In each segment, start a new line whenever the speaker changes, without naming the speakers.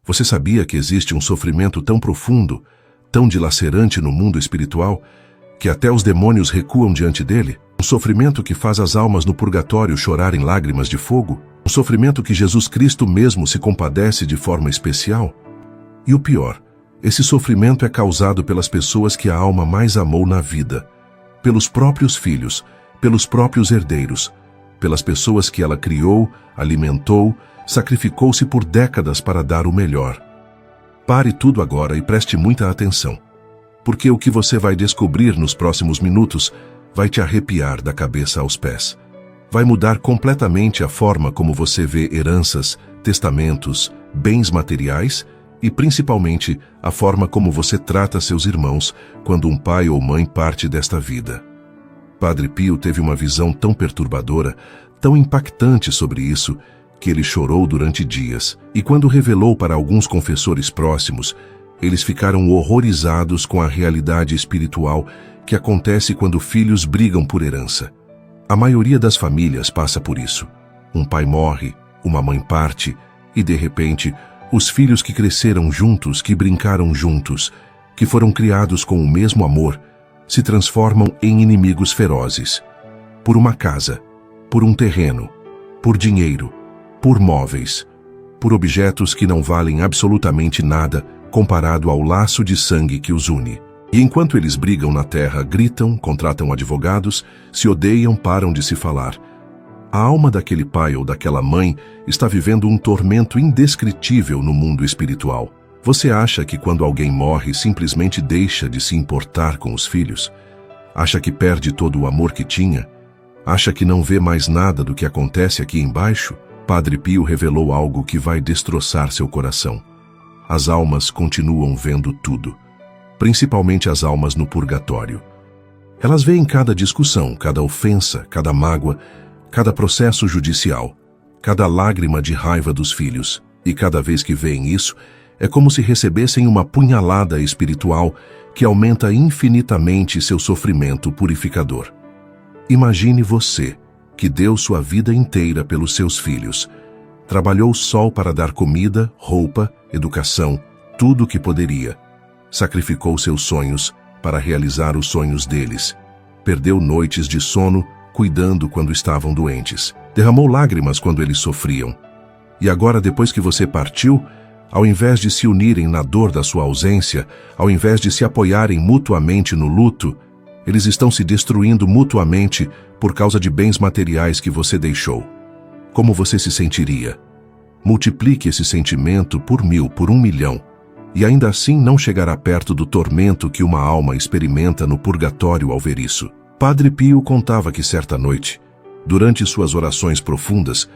Você sabia que existe um sofrimento tão profundo, tão dilacerante no mundo espiritual, que até os demônios recuam diante dele? Um sofrimento que faz as almas no purgatório chorarem lágrimas de fogo? Um sofrimento que Jesus Cristo mesmo se compadece de forma especial? E o pior, esse sofrimento é causado pelas pessoas que a alma mais amou na vida, pelos próprios filhos, pelos próprios herdeiros, pelas pessoas que ela criou, alimentou, sacrificou-se por décadas para dar o melhor. Pare tudo agora e preste muita atenção, porque o que você vai descobrir nos próximos minutos vai te arrepiar da cabeça aos pés. Vai mudar completamente a forma como você vê heranças, testamentos, bens materiais e principalmente a forma como você trata seus irmãos quando um pai ou mãe parte desta vida. Padre Pio teve uma visão tão perturbadora, tão impactante sobre isso, que ele chorou durante dias, e quando revelou para alguns confessores próximos, eles ficaram horrorizados com a realidade espiritual que acontece quando filhos brigam por herança. A maioria das famílias passa por isso. Um pai morre, uma mãe parte, e de repente, os filhos que cresceram juntos, que brincaram juntos, que foram criados com o mesmo amor, se transformam em inimigos ferozes. Por uma casa, por um terreno, por dinheiro, por móveis, por objetos que não valem absolutamente nada comparado ao laço de sangue que os une. E enquanto eles brigam na terra, gritam, contratam advogados, se odeiam, param de se falar. A alma daquele pai ou daquela mãe está vivendo um tormento indescritível no mundo espiritual. Você acha que quando alguém morre simplesmente deixa de se importar com os filhos? Acha que perde todo o amor que tinha? Acha que não vê mais nada do que acontece aqui embaixo? Padre Pio revelou algo que vai destroçar seu coração. As almas continuam vendo tudo, principalmente as almas no purgatório. Elas veem cada discussão, cada ofensa, cada mágoa, cada processo judicial, cada lágrima de raiva dos filhos, e cada vez que veem isso, é como se recebessem uma punhalada espiritual que aumenta infinitamente seu sofrimento purificador. Imagine você, que deu sua vida inteira pelos seus filhos, trabalhou o sol para dar comida, roupa, educação, tudo o que poderia, sacrificou seus sonhos para realizar os sonhos deles, perdeu noites de sono cuidando quando estavam doentes, derramou lágrimas quando eles sofriam. E agora, depois que você partiu, ao invés de se unirem na dor da sua ausência, ao invés de se apoiarem mutuamente no luto, eles estão se destruindo mutuamente por causa de bens materiais que você deixou. Como você se sentiria? Multiplique esse sentimento por 1000, por 1 milhão, e ainda assim não chegará perto do tormento que uma alma experimenta no purgatório ao ver isso. Padre Pio contava que certa noite, durante suas orações profundas,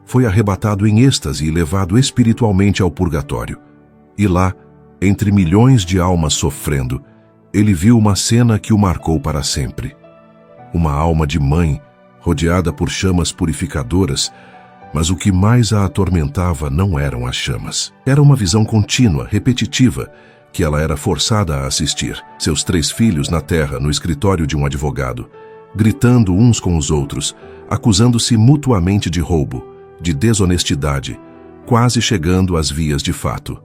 foi arrebatado em êxtase e levado espiritualmente ao purgatório. E lá, entre milhões de almas sofrendo, ele viu uma cena que o marcou para sempre. Uma alma de mãe, rodeada por chamas purificadoras, mas o que mais a atormentava não eram as chamas. Era uma visão contínua, repetitiva, que ela era forçada a assistir. Seus 3 filhos na terra, no escritório de um advogado, gritando uns com os outros, acusando-se mutuamente de roubo, de desonestidade, quase chegando às vias de fato.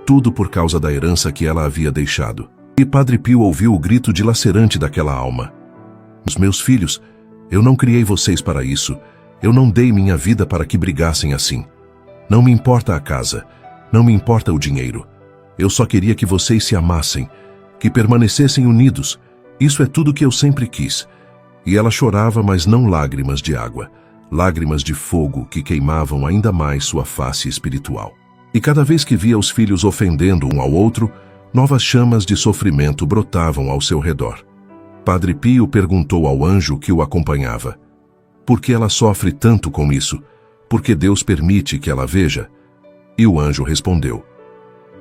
Tudo por causa da herança que ela havia deixado. E Padre Pio ouviu o grito dilacerante daquela alma. Os meus filhos, eu não criei vocês para isso. Eu não dei minha vida para que brigassem assim. Não me importa a casa, não me importa o dinheiro. Eu só queria que vocês se amassem, que permanecessem unidos. Isso é tudo que eu sempre quis. E ela chorava, mas não lágrimas de água, lágrimas de fogo que queimavam ainda mais sua face espiritual. E cada vez que via os filhos ofendendo um ao outro, novas chamas de sofrimento brotavam ao seu redor. Padre Pio perguntou ao anjo que o acompanhava: por que ela sofre tanto com isso? Por que Deus permite que ela veja? E o anjo respondeu: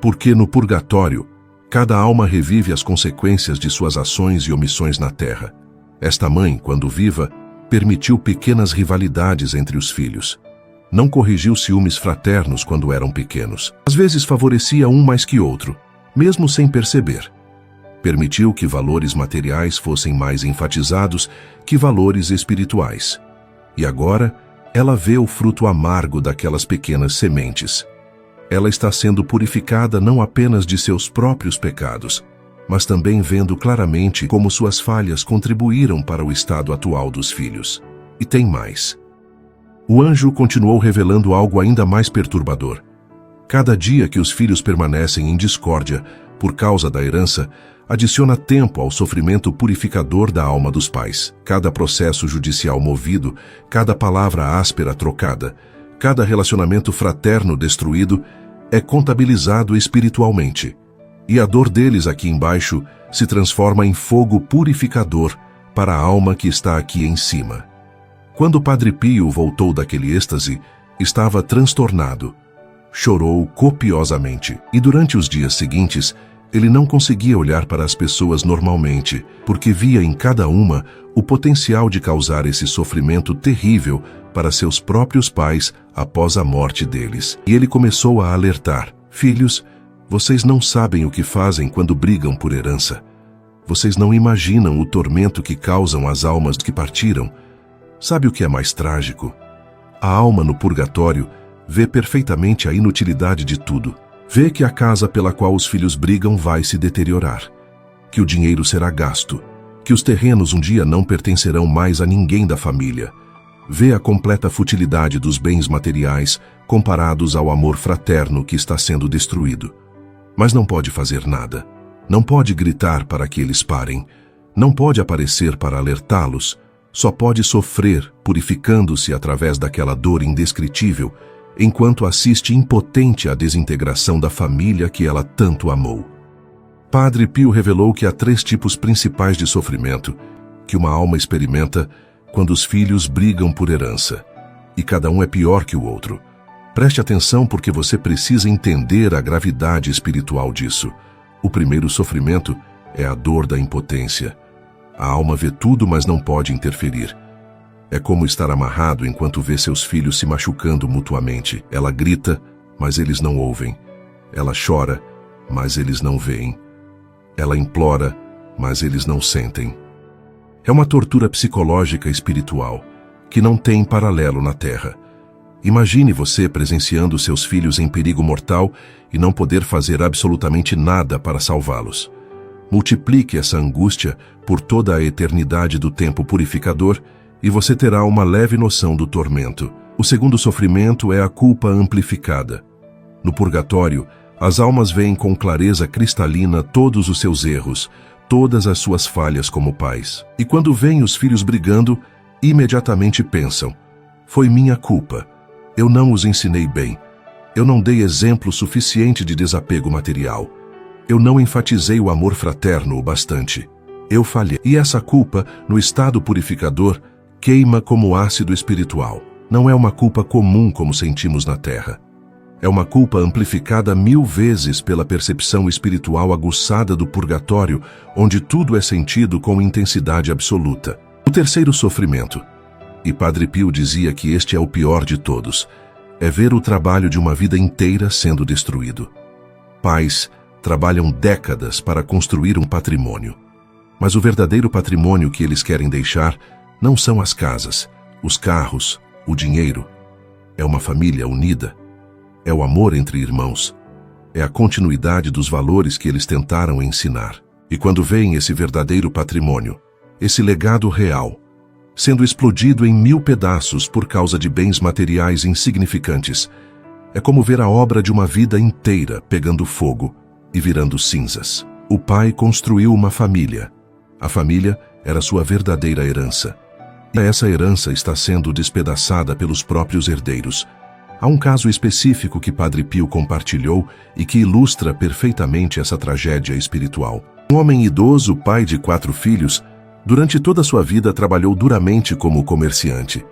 porque no purgatório, cada alma revive as consequências de suas ações e omissões na terra. Esta mãe, quando viva, permitiu pequenas rivalidades entre os filhos. Não corrigiu ciúmes fraternos quando eram pequenos. Às vezes favorecia um mais que outro, mesmo sem perceber. Permitiu que valores materiais fossem mais enfatizados que valores espirituais. E agora, ela vê o fruto amargo daquelas pequenas sementes. Ela está sendo purificada não apenas de seus próprios pecados, mas também vendo claramente como suas falhas contribuíram para o estado atual dos filhos. E tem mais. O anjo continuou revelando algo ainda mais perturbador. Cada dia que os filhos permanecem em discórdia por causa da herança, adiciona tempo ao sofrimento purificador da alma dos pais. Cada processo judicial movido, cada palavra áspera trocada, cada relacionamento fraterno destruído é contabilizado espiritualmente. E a dor deles aqui embaixo se transforma em fogo purificador para a alma que está aqui em cima. Quando o Padre Pio voltou daquele êxtase, estava transtornado. Chorou copiosamente e durante os dias seguintes, ele não conseguia olhar para as pessoas normalmente, porque via em cada uma o potencial de causar esse sofrimento terrível para seus próprios pais após a morte deles. E ele começou a alertar: filhos, vocês não sabem o que fazem quando brigam por herança. Vocês não imaginam o tormento que causam às almas que partiram. Sabe o que é mais trágico? A alma no purgatório vê perfeitamente a inutilidade de tudo. Vê que a casa pela qual os filhos brigam vai se deteriorar, que o dinheiro será gasto, que os terrenos um dia não pertencerão mais a ninguém da família. Vê a completa futilidade dos bens materiais comparados ao amor fraterno que está sendo destruído. Mas não pode fazer nada. Não pode gritar para que eles parem. Não pode aparecer para alertá-los. Só pode sofrer, purificando-se através daquela dor indescritível, enquanto assiste impotente à desintegração da família que ela tanto amou. Padre Pio revelou que há 3 tipos principais de sofrimento que uma alma experimenta quando os filhos brigam por herança, e cada um é pior que o outro. Preste atenção porque você precisa entender a gravidade espiritual disso. O primeiro sofrimento é a dor da impotência. A alma vê tudo, mas não pode interferir. É como estar amarrado enquanto vê seus filhos se machucando mutuamente. Ela grita, mas eles não ouvem. Ela chora, mas eles não veem. Ela implora, mas eles não sentem. É uma tortura psicológica espiritual que não tem paralelo na Terra. Imagine você presenciando seus filhos em perigo mortal e não poder fazer absolutamente nada para salvá-los. Multiplique essa angústia por toda a eternidade do tempo purificador e você terá uma leve noção do tormento. O segundo sofrimento é a culpa amplificada. No purgatório, as almas veem com clareza cristalina todos os seus erros, todas as suas falhas como pais. E quando veem os filhos brigando, imediatamente pensam: foi minha culpa. Eu não os ensinei bem. Eu não dei exemplo suficiente de desapego material. Eu não enfatizei o amor fraterno o bastante. Eu falhei. E essa culpa, no estado purificador, queima como ácido espiritual. Não é uma culpa comum como sentimos na Terra. É uma culpa amplificada 1000 vezes pela percepção espiritual aguçada do purgatório, onde tudo é sentido com intensidade absoluta. O terceiro sofrimento, e Padre Pio dizia que este é o pior de todos, é ver o trabalho de uma vida inteira sendo destruído. Pais trabalham décadas para construir um patrimônio. Mas o verdadeiro patrimônio que eles querem deixar não são as casas, os carros, o dinheiro. É uma família unida. É o amor entre irmãos. É a continuidade dos valores que eles tentaram ensinar. E quando veem esse verdadeiro patrimônio, esse legado real, sendo explodido em 1000 pedaços por causa de bens materiais insignificantes, é como ver a obra de uma vida inteira pegando fogo e virando cinzas. O pai construiu uma família. A família era sua verdadeira herança. E essa herança está sendo despedaçada pelos próprios herdeiros. Há um caso específico que Padre Pio compartilhou e que ilustra perfeitamente essa tragédia espiritual. Um homem idoso, pai de 4 filhos, durante toda a sua vida trabalhou duramente como comerciante.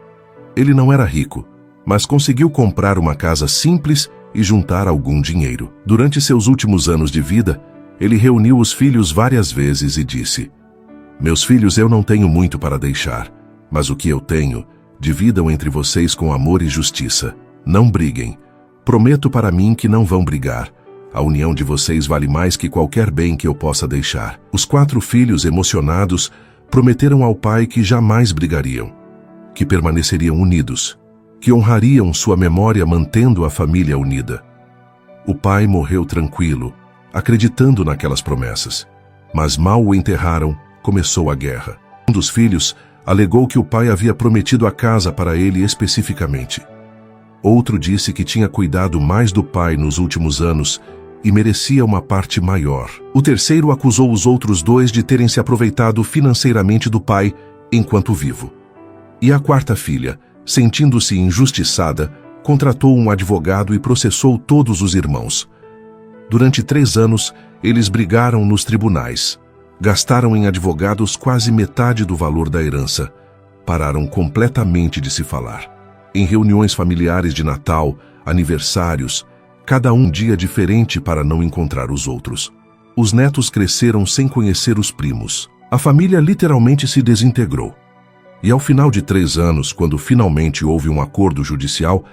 Ele não era rico, mas conseguiu comprar uma casa simples e juntar algum dinheiro. Durante seus últimos anos de vida, ele reuniu os filhos várias vezes e disse: meus filhos, eu não tenho muito para deixar, mas o que eu tenho, dividam entre vocês com amor e justiça. Não briguem. Prometo para mim que não vão brigar. A união de vocês vale mais que qualquer bem que eu possa deixar. Os 4 filhos, emocionados, prometeram ao pai que jamais brigariam, que permaneceriam unidos, que honrariam sua memória mantendo a família unida. O pai morreu tranquilo, acreditando naquelas promessas. Mas mal o enterraram, começou a guerra. Um dos filhos alegou que o pai havia prometido a casa para ele especificamente. Outro disse que tinha cuidado mais do pai nos últimos anos e merecia uma parte maior. O terceiro acusou os outros dois de terem se aproveitado financeiramente do pai enquanto vivo. E a quarta filha, sentindo-se injustiçada, contratou um advogado e processou todos os irmãos. Durante 3 anos, eles brigaram nos tribunais. Gastaram em advogados quase metade do valor da herança. Pararam completamente de se falar. Em reuniões familiares de Natal, aniversários, cada um dia diferente para não encontrar os outros. Os netos cresceram sem conhecer os primos. A família literalmente se desintegrou. E ao final de 3 anos, quando finalmente houve um acordo judicial,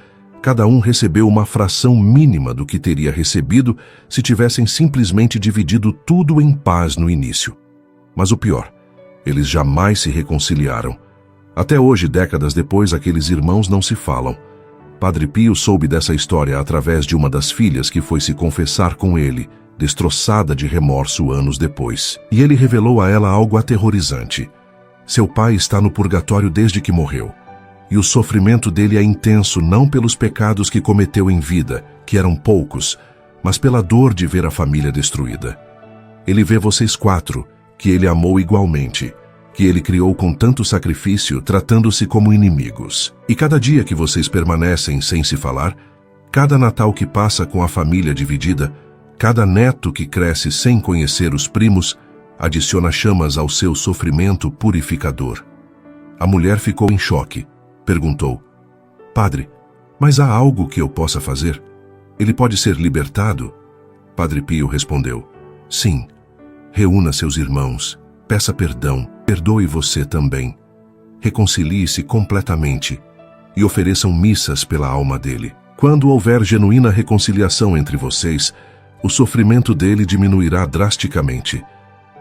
cada um recebeu uma fração mínima do que teria recebido se tivessem simplesmente dividido tudo em paz no início. Mas o pior, eles jamais se reconciliaram. Até hoje, décadas depois, aqueles irmãos não se falam. Padre Pio soube dessa história através de uma das filhas que foi se confessar com ele, destroçada de remorso anos depois. E ele revelou a ela algo aterrorizante. Seu pai está no purgatório desde que morreu. E o sofrimento dele é intenso não pelos pecados que cometeu em vida, que eram poucos, mas pela dor de ver a família destruída. Ele vê vocês 4, que ele amou igualmente, que ele criou com tanto sacrifício, tratando-se como inimigos. E cada dia que vocês permanecem sem se falar, cada Natal que passa com a família dividida, cada neto que cresce sem conhecer os primos, adiciona chamas ao seu sofrimento purificador. A mulher ficou em choque. Perguntou: Padre, mas há algo que eu possa fazer? Ele pode ser libertado? Padre Pio respondeu: Sim. Reúna seus irmãos, peça perdão, perdoe você também. Reconcilie-se completamente e ofereçam missas pela alma dele. Quando houver genuína reconciliação entre vocês, o sofrimento dele diminuirá drasticamente.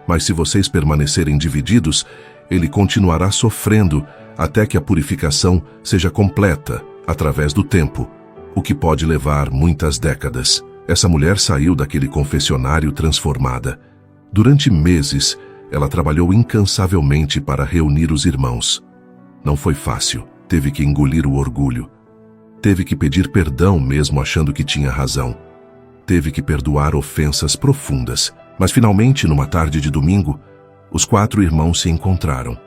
Mas se vocês permanecerem divididos, ele continuará sofrendo até que a purificação seja completa através do tempo, o que pode levar muitas décadas. Essa mulher saiu daquele confessionário transformada. Durante meses, ela trabalhou incansavelmente para reunir os irmãos. Não foi fácil, teve que engolir o orgulho. Teve que pedir perdão mesmo achando que tinha razão. Teve que perdoar ofensas profundas. Mas finalmente, numa tarde de domingo, os 4 irmãos se encontraram.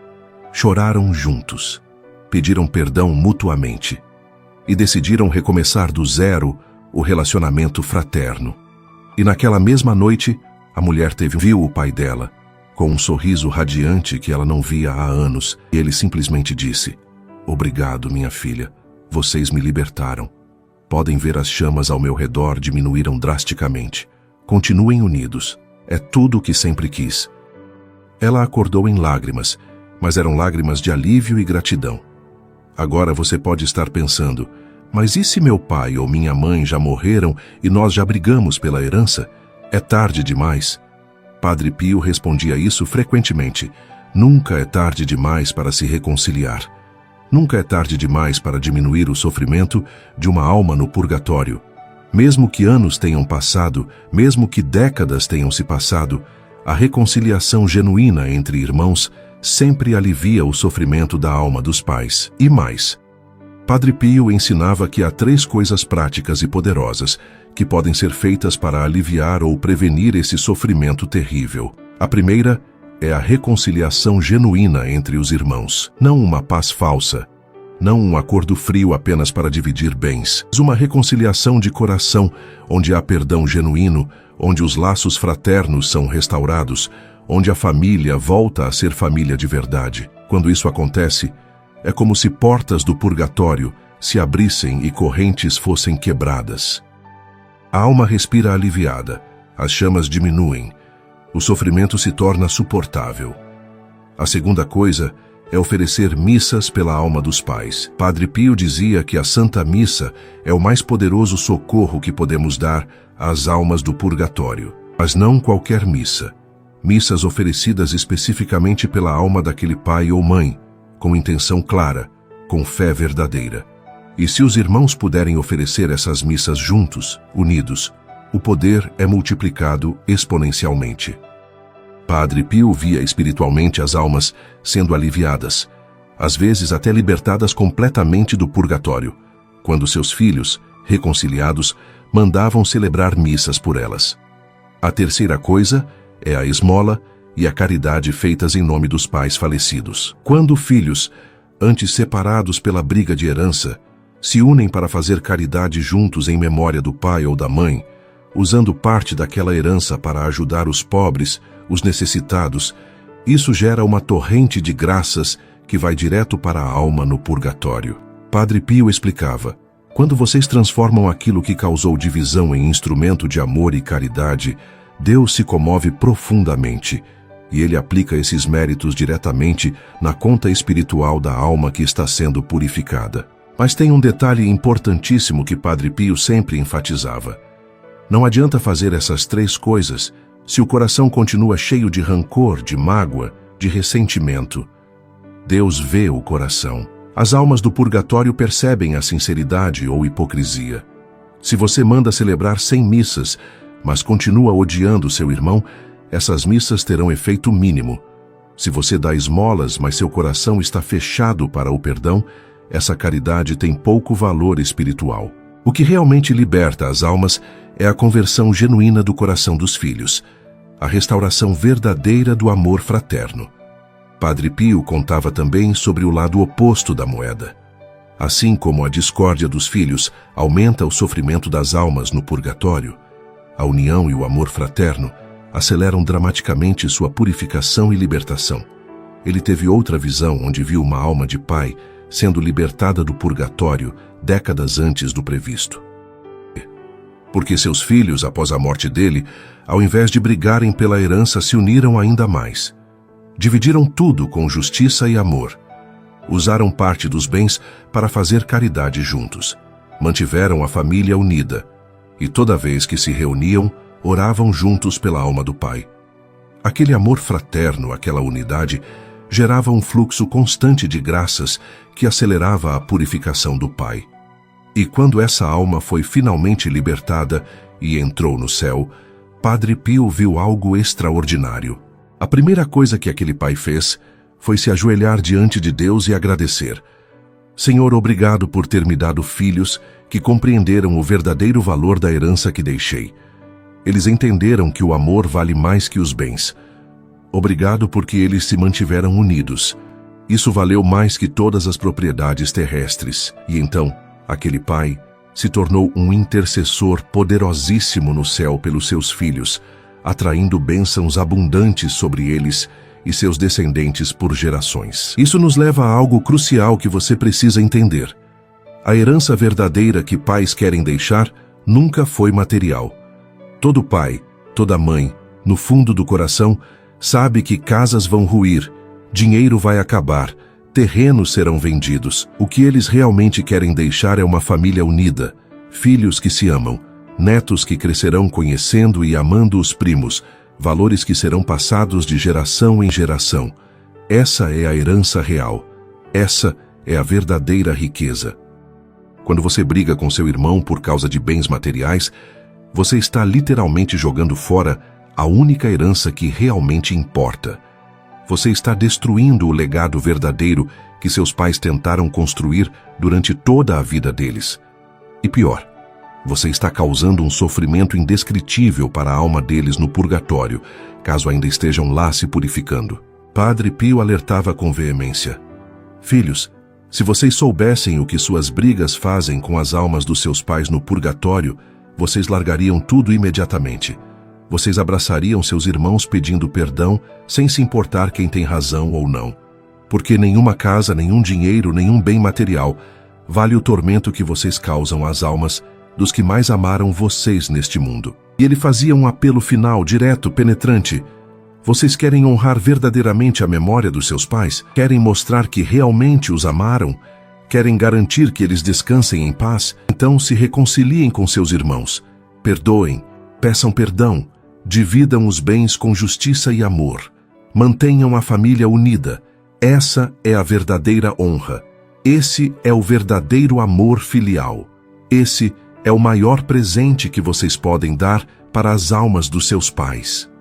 Choraram juntos, pediram perdão mutuamente e decidiram recomeçar do zero o relacionamento fraterno. E naquela mesma noite, a mulher viu o pai dela, com um sorriso radiante que ela não via há anos, e ele simplesmente disse: Obrigado, minha filha, vocês me libertaram. Podem ver as chamas ao meu redor diminuíram drasticamente. Continuem unidos, é tudo o que sempre quis. Ela acordou em lágrimas, mas eram lágrimas de alívio e gratidão. Agora você pode estar pensando: mas e se meu pai ou minha mãe já morreram e nós já brigamos pela herança? É tarde demais. Padre Pio respondia isso frequentemente. Nunca é tarde demais para se reconciliar. Nunca é tarde demais para diminuir o sofrimento de uma alma no purgatório. Mesmo que anos tenham passado, mesmo que décadas tenham se passado, a reconciliação genuína entre irmãos sempre alivia o sofrimento da alma dos pais. E mais, Padre Pio ensinava que há 3 coisas práticas e poderosas que podem ser feitas para aliviar ou prevenir esse sofrimento terrível. A primeira é a reconciliação genuína entre os irmãos. Não uma paz falsa, não um acordo frio apenas para dividir bens, mas uma reconciliação de coração, onde há perdão genuíno, onde os laços fraternos são restaurados, onde a família volta a ser família de verdade. Quando isso acontece, é como se portas do purgatório se abrissem e correntes fossem quebradas. A alma respira aliviada, as chamas diminuem, o sofrimento se torna suportável. A segunda coisa é oferecer missas pela alma dos pais. Padre Pio dizia que a Santa Missa é o mais poderoso socorro que podemos dar às almas do purgatório. Mas não qualquer missa. Missas oferecidas especificamente pela alma daquele pai ou mãe, com intenção clara, com fé verdadeira. E se os irmãos puderem oferecer essas missas juntos, unidos, o poder é multiplicado exponencialmente. Padre Pio via espiritualmente as almas sendo aliviadas, às vezes até libertadas completamente do purgatório, quando seus filhos, reconciliados, mandavam celebrar missas por elas. A terceira coisa é a esmola e a caridade feitas em nome dos pais falecidos. Quando filhos, antes separados pela briga de herança, se unem para fazer caridade juntos em memória do pai ou da mãe, usando parte daquela herança para ajudar os pobres, os necessitados, isso gera uma torrente de graças que vai direto para a alma no purgatório. Padre Pio explicava: quando vocês transformam aquilo que causou divisão em instrumento de amor e caridade, Deus se comove profundamente e Ele aplica esses méritos diretamente na conta espiritual da alma que está sendo purificada. Mas tem um detalhe importantíssimo que Padre Pio sempre enfatizava. Não adianta fazer essas três coisas se o coração continua cheio de rancor, de mágoa, de ressentimento. Deus vê o coração. As almas do purgatório percebem a sinceridade ou hipocrisia. Se você manda celebrar 100 missas, mas continua odiando seu irmão, essas missas terão efeito mínimo. Se você dá esmolas, mas seu coração está fechado para o perdão, essa caridade tem pouco valor espiritual. O que realmente liberta as almas é a conversão genuína do coração dos filhos, a restauração verdadeira do amor fraterno. Padre Pio contava também sobre o lado oposto da moeda. Assim como a discórdia dos filhos aumenta o sofrimento das almas no purgatório, a união e o amor fraterno aceleram dramaticamente sua purificação e libertação. Ele teve outra visão onde viu uma alma de pai sendo libertada do purgatório décadas antes do previsto. Porque seus filhos, após a morte dele, ao invés de brigarem pela herança, se uniram ainda mais. Dividiram tudo com justiça e amor. Usaram parte dos bens para fazer caridade juntos. Mantiveram a família unida. E toda vez que se reuniam, oravam juntos pela alma do pai. Aquele amor fraterno, aquela unidade, gerava um fluxo constante de graças que acelerava a purificação do pai. E quando essa alma foi finalmente libertada e entrou no céu, Padre Pio viu algo extraordinário. A primeira coisa que aquele pai fez foi se ajoelhar diante de Deus e agradecer. Senhor, obrigado por ter me dado filhos que compreenderam o verdadeiro valor da herança que deixei. Eles entenderam que o amor vale mais que os bens. Obrigado porque eles se mantiveram unidos. Isso valeu mais que todas as propriedades terrestres. E então, aquele pai se tornou um intercessor poderosíssimo no céu pelos seus filhos, atraindo bênçãos abundantes sobre eles e seus descendentes por gerações. Isso nos leva a algo crucial que você precisa entender. A herança verdadeira que pais querem deixar nunca foi material. Todo pai, toda mãe, no fundo do coração, sabe que casas vão ruir, dinheiro vai acabar, terrenos serão vendidos. O que eles realmente querem deixar é uma família unida, filhos que se amam, netos que crescerão conhecendo e amando os primos, valores que serão passados de geração em geração. Essa é a herança real. Essa é a verdadeira riqueza. Quando você briga com seu irmão por causa de bens materiais, você está literalmente jogando fora a única herança que realmente importa. Você está destruindo o legado verdadeiro que seus pais tentaram construir durante toda a vida deles. E pior, você está causando um sofrimento indescritível para a alma deles no purgatório, caso ainda estejam lá se purificando. Padre Pio alertava com veemência: filhos, se vocês soubessem o que suas brigas fazem com as almas dos seus pais no purgatório, vocês largariam tudo imediatamente. Vocês abraçariam seus irmãos pedindo perdão, sem se importar quem tem razão ou não. Porque nenhuma casa, nenhum dinheiro, nenhum bem material vale o tormento que vocês causam às almas dos que mais amaram vocês neste mundo. E ele fazia um apelo final, direto, penetrante. Vocês querem honrar verdadeiramente a memória dos seus pais? Querem mostrar que realmente os amaram? Querem garantir que eles descansem em paz? Então se reconciliem com seus irmãos. Perdoem, peçam perdão, dividam os bens com justiça e amor. Mantenham a família unida. Essa é a verdadeira honra. Esse é o verdadeiro amor filial. Esse é o maior presente que vocês podem dar para as almas dos seus pais.